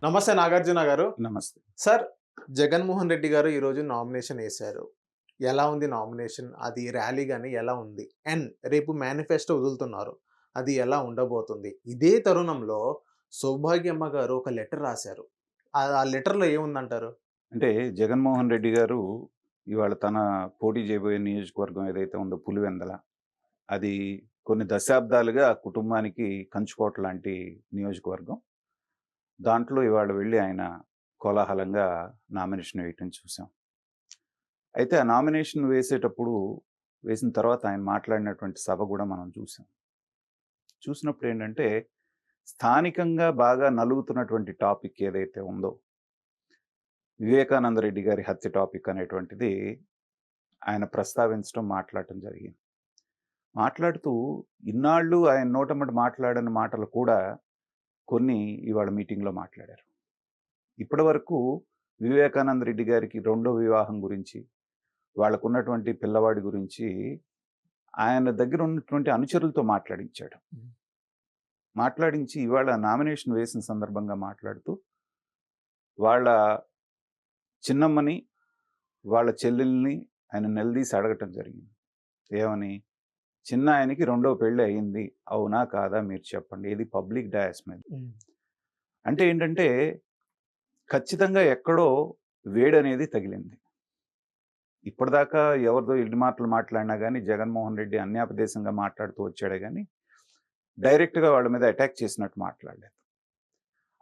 నమస్తే నాగార్జున గారు. నమస్తే. సార్, జగన్మోహన్ రెడ్డి గారు ఈరోజు నామినేషన్ ఏశారు. ఎలా ఉంది నామినేషన్? అది ర్యాలీ గాని ఎలా ఉంది? అండ్ రేపు మేనిఫెస్టో వదులుతున్నారు. అది ఎలా ఉండబోతుంది? ఇదే తరుణంలో సౌభాగ్యమ్మ గారు ఒక లెటర్ రాశారు. ఆ లెటర్‌లో ఏముందంటారు? అంటే జగన్మోహన్ రెడ్డి గారు ఇవాళ తన పోటీ చేయబోయే నియోజకవర్గం ఏదైతే ఉందో పులివెందల, అది కొన్ని దశాబ్దాలుగా ఆ కుటుంబానికి కంచుకోట లాంటి నియోజకవర్గం. దాంట్లో ఇవాళ వెళ్లి ఆయన కోలాహలంగా నామినేషన్ వేయటం చూసాం. అయితే ఆ నామినేషన్ వేసిన తర్వాత ఆయన మాట్లాడినటువంటి సభ కూడా మనం చూసాం. చూసినప్పుడు ఏంటంటే స్థానికంగా బాగా నలుగుతున్నటువంటి టాపిక్ ఏదైతే ఉందో, వివేకానంద రెడ్డి గారి హత్య టాపిక్ అనేటువంటిది ఆయన ప్రస్తావించడం, మాట్లాడటం జరిగింది. మాట్లాడుతూ ఇన్నాళ్ళు ఆయన నోటెమ్మట మాట్లాడని మాటలు కూడా కొన్ని ఇవాళ మీటింగ్‌లో మాట్లాడారు. ఇప్పటివరకు వివేకానంద రెడ్డి గారికి రెండో వివాహం గురించి, వాళ్ళకున్నటువంటి పిల్లవాడి గురించి ఆయన దగ్గర ఉన్నటువంటి అనుచరులతో మాట్లాడించాడు. హ్మ్. మాట్లాడించి ఇవాళ నామినేషన్ వేసిన సందర్భంగా మాట్లాడుతూ, వాళ్ళ చిన్నమ్మని, వాళ్ళ చెల్లెల్ని ఆయన నిలదీసి అడగటం జరిగింది. ఏమని? చిన్నాయనకి రెండో పెళ్లి అయింది. అవునా? కాదా? మీరు చెప్పండి. ఇది పబ్లిక్ డయాస్ మీద. హ్మ్. అంటే ఏంటంటే, ఖచ్చితంగా ఎక్కడో వేడనేది తగిలింది. ఇప్పటిదాకా ఎవరిదో ఎన్ని మాటలు మాట్లాడినా గానీ, జగన్మోహన్ రెడ్డి అన్యాపదేశంగా మాట్లాడుతూ వచ్చాడే గానీ, డైరెక్ట్‌గా వాళ్ళ మీద అటాక్ చేసినట్టు మాట్లాడలేదు.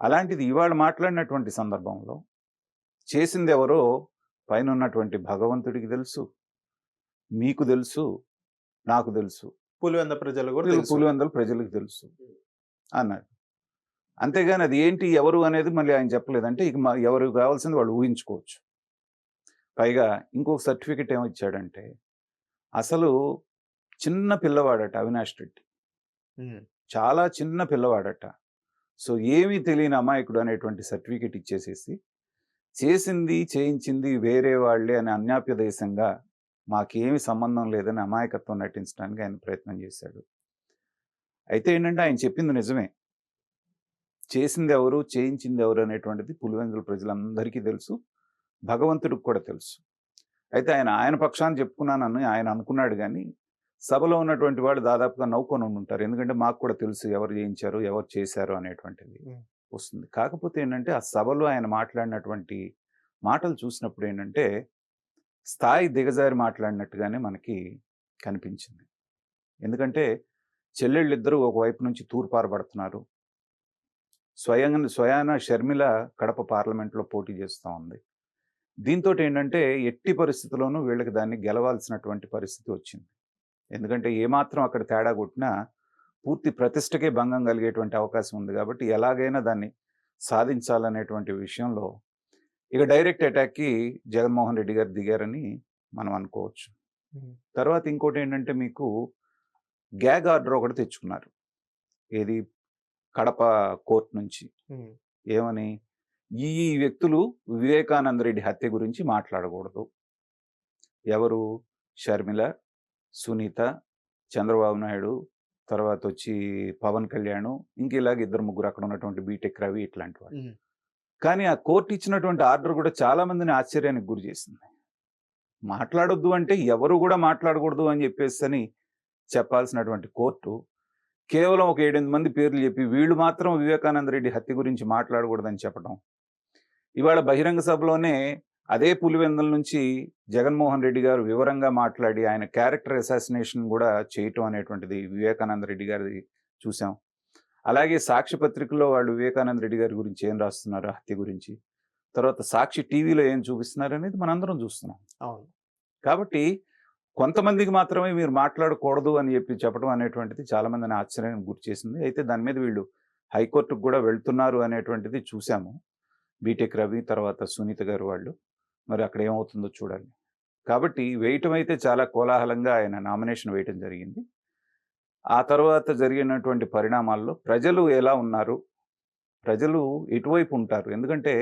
అలాంటిది ఇవాళ మాట్లాడినటువంటి సందర్భంలో, చేసిందెవరో పైనున్నటువంటి భగవంతుడికి తెలుసు, మీకు తెలుసు, నాకు తెలుసు. పులివెంద ప్రజలు గూడా తెలుసు. పులివెందుల ప్రజలకు తెలుసు అన్నాడు. అంతేగాని అది ఏంటి, ఎవరు అనేది మళ్ళీ ఆయన చెప్పలేదు. అంటే ఇక ఎవరికి కావాల్సింది వాళ్ళు ఊహించుకోవచ్చు. పైగా ఇంకొక సర్టిఫికేట్ ఏమిచ్చాడంటే, అసలు చిన్న పిల్లవాడట అవినాష్ రెడ్డి. హ్మ్. చాలా చిన్న పిల్లవాడట. సో, ఏమీ తెలియని అమాయకుడు అనేటువంటి సర్టిఫికేట్ ఇచ్చేసేసి, చేసింది, చేయించింది వేరే వాళ్ళే అని అన్యాప్యదేశంగా, మాకేమి సంబంధం లేదని అమాయకత్వం నటించడానికి ఆయన ప్రయత్నం చేశాడు. అయితే ఏంటంటే ఆయన చెప్పింది నిజమే. చేసిందెవరు, చేయించిందెవరు అనేటువంటిది పులివెందుల ప్రజలందరికీ తెలుసు. భగవంతుడికి కూడా తెలుసు. అయితే ఆయన పక్షాన చెప్పుకున్నానని ఆయన అనుకున్నాడు గానీ, సభలో ఉన్నటువంటి వాళ్ళు దాదాపుగా నవ్వుకొని ఉండుంటారు. ఎందుకంటే మాకు కూడా తెలుసు ఎవరు చేయించారు, ఎవరు చేశారు అనేటువంటిది హ్మ్. వస్తుంది. కాకపోతే ఏంటంటే, ఆ సభలో ఆయన మాట్లాడినటువంటి మాటలు చూసినప్పుడు ఏంటంటే, స్థాయి దిగజారి మాట్లాడినట్టుగానే మనకి కనిపించింది. ఎందుకంటే, చెల్లెళ్ళిద్దరూ ఒకవైపు నుంచి తూర్పారబడుతున్నారు. స్వయాన షర్మిల కడప పార్లమెంట్‌లో పోటీ చేస్తా ఉంది. దీంతోటేంటంటే ఎట్టి పరిస్థితిలోనూ వీళ్ళకి దాన్ని గెలవాల్సినటువంటి పరిస్థితి వచ్చింది. ఎందుకంటే ఏమాత్రం అక్కడ తేడా కొట్టినా పూర్తి ప్రతిష్టకే భంగం కలిగేటువంటి అవకాశం ఉంది కాబట్టి ఎలాగైనా దాన్ని సాధించాలనేటువంటి విషయంలో ఇక డైరెక్ట్ అటాక్‌కి జగన్మోహన్ రెడ్డి గారు దిగారని మనం అనుకోవచ్చు. హ్మ్. తర్వాత ఇంకోటేంటంటే మీకు గ్యాగ్ ఆర్డర్ ఒకటి తెచ్చుకున్నారు. ఏది? కడప కోర్ట్ నుంచి. హ్మ్. ఏమని? ఈ వ్యక్తులు వివేకానంద రెడ్డి హత్య గురించి మాట్లాడకూడదు. ఎవరు? షర్మిల, సునీత, చంద్రబాబు నాయుడు, తర్వాతొచ్చి పవన్ కళ్యాణు, ఇంక ఇలాగ ఇద్దరు ముగ్గురు అక్కడ ఉన్నటువంటి బీటెక్ రవి ఇట్లాంటి వాళ్ళు. హ్మ్. కానీ ఆ కోర్ట్ ఇచ్చినటువంటి ఆర్డర్ కూడా చాలా మందిని ఆశ్చర్యానికి గురి చేసింది. మాట్లాడొద్దు అంటే ఎవరు కూడా మాట్లాడకూడదు అని చెప్పేసని చెప్పాల్సినటువంటి కోర్టు కేవలం ఒక 7, 8 మంది పేర్లు చెప్పి వీళ్ళు మాత్రం వివేకానంద రెడ్డి హత్య గురించి మాట్లాడకూడదని చెప్పడం. ఇవాళ బహిరంగ సభలోనే అదే పులివెందుల నుంచి జగన్మోహన్ రెడ్డి గారు వివరంగా మాట్లాడి ఆయన క్యారెక్టర్ అసాసినేషన్ కూడా చేయటం అనేటువంటిది వివేకానంద రెడ్డి గారిది చూసాం. అలాగే సాక్షి పత్రికలో వాళ్ళు వివేకానంద రెడ్డి గారి గురించి ఏం రాస్తున్నారు హత్య గురించి. తర్వాత సాక్షి టీవీలో ఏం చూపిస్తున్నారనేది మనందరం చూస్తున్నాం. అవును. కాబట్టి కొంతమందికి మాత్రమే మీరు మాట్లాడకూడదు అని చెప్పడం అనేటువంటిది చాలా మందిని ఆశ్చర్యానికి గురిచేసింది. అయితే దాని మీద వీళ్ళు హైకోర్టుకు కూడా వెళ్తున్నారు అనేటువంటిది చూసాము. బీటెక్ రవి, తర్వాత సునీత గారు వాళ్ళు. మరి అక్కడ ఏమవుతుందో చూడాలి. కాబట్టి వేయటం అయితే చాలా కోలాహలంగా ఆయన నామినేషన్ వేయటం జరిగింది. ఆ తర్వాత జరిగినటువంటి పరిణామాల్లో ప్రజలు ఎలా ఉన్నారు? ప్రజలు ఎటువైపు ఉంటారు? ఎందుకంటే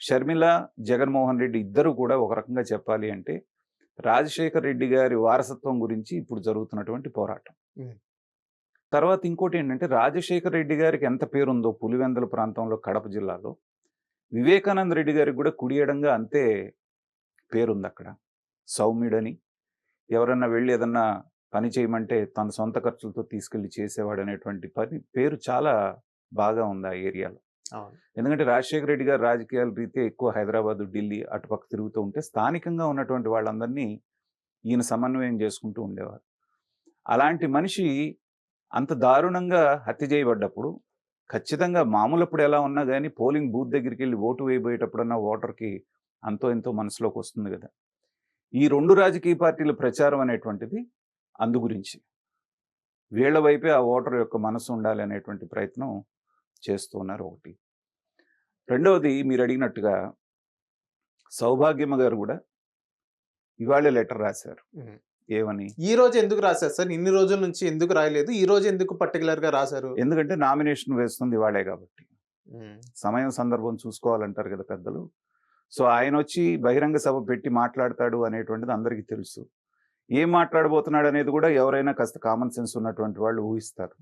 షర్మిల, జగన్మోహన్ రెడ్డి ఇద్దరు కూడా ఒక రకంగా చెప్పాలి అంటే రాజశేఖర్ రెడ్డి గారి వారసత్వం గురించి ఇప్పుడు జరుగుతున్నటువంటి పోరాటం. హ్మ్. తర్వాత ఇంకోటేంటంటే, రాజశేఖర రెడ్డి గారికి ఎంత పేరుందో పులివెందుల ప్రాంతంలో కడప జిల్లాలో, వివేకానంద రెడ్డి గారికి గూడా కుడి ఎడంగా అంతే పేరుందక్కడ. సౌమ్యుడని, ఎవరన్నా వెళ్లి ఏదన్నా పని చేయమంటే తన సొంత ఖర్చులతో తీసుకెళ్ళి చేసేవాడనేటువంటి పేరు చాలా బాగా ఉంది ఆ ఏరియాలో. అవును. ఎందుకంటే రాజశేఖర రెడ్డి గారు రాజకీయాల రీత్యా ఎక్కువ హైదరాబాదు, ఢిల్లీ అటుపక్క తిరుగుతూ ఉంటే స్థానికంగా ఉన్నటువంటి వాళ్ళందరినీ ఈయన సమన్వయం చేసుకుంటూ ఉండేవారు. అలాంటి మనిషి అంత దారుణంగా హత్య చేయబడ్డప్పుడు ఖచ్చితంగా మామూలప్పుడు ఎలా ఉన్నా గానీ పోలింగ్ బూత్ దగ్గరికెళ్ళి ఓటు వేయబోయేటప్పుడన్నా ఓటర్‌కి అంతో ఎంతో మనసులోకి వస్తుంది గదా! ఈ 2 రాజకీయ పార్టీల ప్రచారం అనేటువంటిది అందు గురించి. వీళ్ళ వైపే ఆ ఓటర్ యొక్క మనసు ఉండాలి అనేటువంటి ప్రయత్నం చేస్తూ ఉన్నారు ఒకటి. రెండవది మీరడిగినట్టుగా సౌభాగ్యమ్మ గారు గూడా ఇవాళే లెటర్ రాశారు. హ్మ్. ఏమని? ఈ రోజు ఎందుకు రాసారు సార్? ఇన్ని రోజుల నుంచి ఎందుకు రాయలేదు? ఈ రోజు ఎందుకు పర్టిక్యులర్‌గా రాసారు? ఎందుకంటే నామినేషన్ వేస్తుంది ఇవాళే గాబట్టి. హ్మ్. సమయం, సందర్భం చూసుకోవాలంటారు గదా పెద్దలు. సో, ఆయనొచ్చి బహిరంగ సభ పెట్టి మాట్లాడతాడు అనేటువంటిది అందరికీ తెలుసు. ఏం మాట్లాడబోతున్నాడనేది గూడా ఎవరైనా కాస్త కామన్ సెన్స్ ఉన్నటువంటి వాళ్ళు ఊహిస్తారు.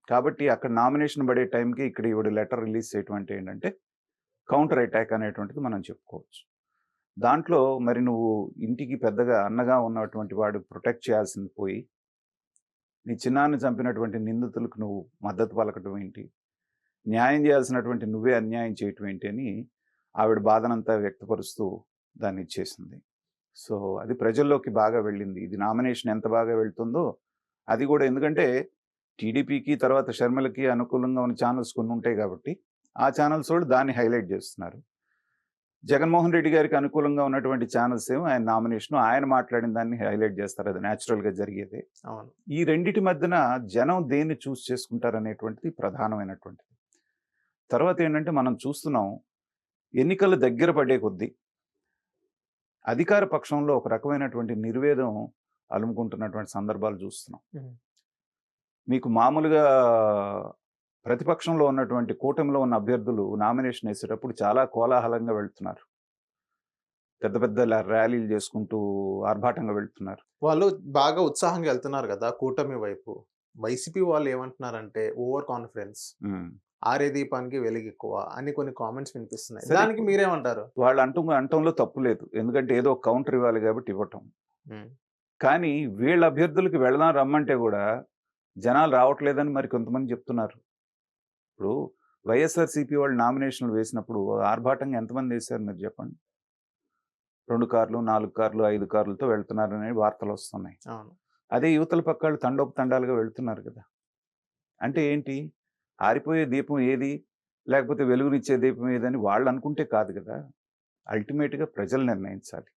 కాబట్టి అక్కడ నామినేషన్ పడే టైంకి ఇక్కడ ఈవిడ లెటర్ రిలీజ్ చేయటం అంటే ఏంటంటే, కౌంటర్ అటాక్ అనేటువంటిది మనం చెప్పుకోవచ్చు. దాంట్లో మరి నువ్వు ఇంటికి పెద్దగా అన్నగా ఉన్నటువంటి వాడు ప్రొటెక్ట్ చేయాల్సింది పోయి, నీ చిన్నాన్ని చంపినటువంటి నిందితులకు నువ్వు మద్దతు పలకటం ఏంటి? న్యాయం చేయాల్సినటువంటి నువ్వే అన్యాయం చేయటం ఏంటి అని ఆవిడ బాధనంతా వ్యక్తపరుస్తూ దాన్ని ఇచ్చేసింది. సో, అది ప్రజల్లోకి బాగా వెళ్ళింది. ఇది నామినేషన్ ఎంత బాగా వెళ్తుందో అది గూడా ఎందుకంటే టీడీపీకి తర్వాత షర్మిలకి అనుకూలంగా ఉన్న ఛానెల్స్ కొన్ని ఉంటాయి గాబట్టి, ఆ ఛానెల్స్ వోళ్ళు దాన్ని హైలైట్ జేస్తున్నారు. జగన్మోహన్ రెడ్డి గారికి అనుకూలంగా ఉన్నటువంటి ఛానెల్స్ ఏమో ఆయన నామినేషను ఆయన మాట్లాడిన దాన్ని హైలైట్ జేస్తారు. అది న్యాచురల్‌గా జరిగేదే. అవును. ఈ రెండిటి మధ్యన జనం దేన్ని చూజ్ చేసుకుంటారనేటువంటిది ప్రధానమైనటువంటిది. తర్వాత ఏంటంటే మనం చూస్తున్నాం ఎన్నికలు దగ్గర పడే కొద్దీ అధికార పక్షంలో ఒక రకమైనటువంటి నిర్వేదం అలుముకుంటున్నటువంటి సందర్భాలు చూస్తున్నాం. హ్మ్. మీకు మామూలుగా ప్రతిపక్షంలో ఉన్నటువంటి కూటమిలో ఉన్న అభ్యర్థులు నామినేషన్ వేసేటప్పుడు చాలా కోలాహలంగా వెళ్తున్నారు. పెద్ద పెద్ద ర్యాలీలు చేసుకుంటూ ఆర్భాటంగా వెళ్తున్నారు. వాళ్ళు బాగా ఉత్సాహంగా ఎళ్తున్నారు గదా! కూటమి వైపు. వైసీపీ వాళ్ళు ఏమంటున్నారంటే ఓవర్ కాన్ఫిడెన్స్. హ్మ్. ఆరే దీపానికి వెలుగెక్కువ అని కొన్ని కామెంట్స్ వినిపిస్తున్నాయి. సరే దానికి మీరేమంటారు? వాళ్ళు అంటంలో తప్పు లేదు. ఎందుకంటే ఏదో ఒక కౌంటర్ ఇవ్వాలి కాబట్టి ఇవ్వటం. హ్మ్. కానీ వీళ్ళ అభ్యర్థులకి వెళదాం రమ్మంటే గూడా జనాలు రావట్లేదని మరి కొంతమంది చెప్తున్నారు. ఇప్పుడు వైఎస్ఆర్‌సీపీ వాళ్ళు నామినేషన్‌లు వేసినప్పుడు ఆర్భాటంగా ఎంతమంది వేశారు మీరు చెప్పండి? 2 కార్లు, 4 కార్లు, 5 కార్లతో వెళ్తున్నారనే వార్తలొస్తున్నాయి. అవును. అదే యువతల పక్కాళ్ళు తండోపతండాలుగా వెళ్తున్నారు గదా! అంటే ఏంటి? ఆరిపోయే దీపం ఏది? లేకపోతే వెలుగునిచ్చే దీపం ఏదని వాళ్ళనుకుంటే కాదు గదా! అల్టిమేట్‌గా ప్రజలు నిర్ణయించాలి.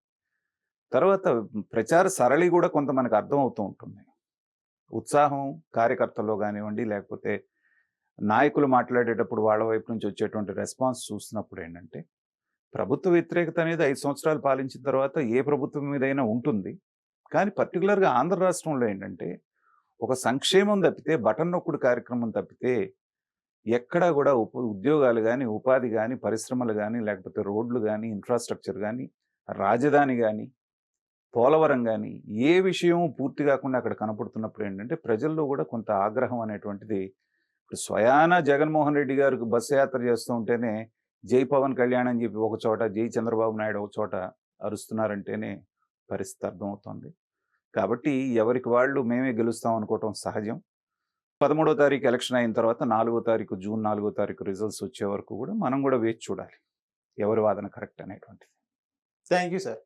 తర్వాత ప్రచార సరళి గూడా కొంత మనకు అర్థమవుతూ ఉంటుంది. ఉత్సాహం కార్యకర్తల్లో గానివ్వండి, లేకపోతే నాయకులు మాట్లాడేటప్పుడు వాళ్ళ వైపు నుంచి వచ్చేటువంటి రెస్పాన్స్ చూస్తున్నప్పుడేంటంటే, ప్రభుత్వ వ్యతిరేకత అనేది 5 సంవత్సరాలు పాలించిన తర్వాత ఏ ప్రభుత్వం మీదైనా ఉంటుంది. కానీ పర్టిక్యులర్‌గా ఆంధ్ర రాష్ట్రంలో ఏంటంటే, ఒక సంక్షేమం తప్పితే, బటన్ నొక్కుడు కార్యక్రమం తప్పితే, ఎక్కడా గూడా ఉద్యోగాలు గాని, ఉపాధి గాని, పరిశ్రమలు గాని, లేకపోతే రోడ్లు గాని, ఇన్‌ఫ్రాస్ట్రక్చర్ గాని, రాజధాని గాని, పోలవరం గాని, ఏ విషయం పూర్తి గాకుండా అక్కడ కనపడుతున్నప్పుడు ఏంటంటే, ప్రజల్లో గూడా కొంత ఆగ్రహం అనేటువంటిది ఇప్పుడు స్వయాన జగన్మోహన్ రెడ్డి గారికి బస్సు యాత్ర చేస్తూ ఉంటేనే, జై పవన్ కళ్యాణ్ అని చెప్పి ఒక చోట, జై చంద్రబాబు నాయుడు ఒక చోట అరుస్తున్నారంటేనే పరిస్థితి అర్థమవుతోంది. కాబట్టి ఎవరికి వాళ్ళు మేమే గెలుస్తాం అనుకోవటం సహజం. 13వ తారీఖు ఎలక్షన్ అయిన తర్వాత 4వ తారీఖు జూన్ 4వ తారీఖు రిజల్ట్స్ వచ్చే వరకు గూడా మనం గూడా వేచి చూడాలి. ఎవరి వాదన కరెక్ట్ అనేటువంటిది. Thank you sir.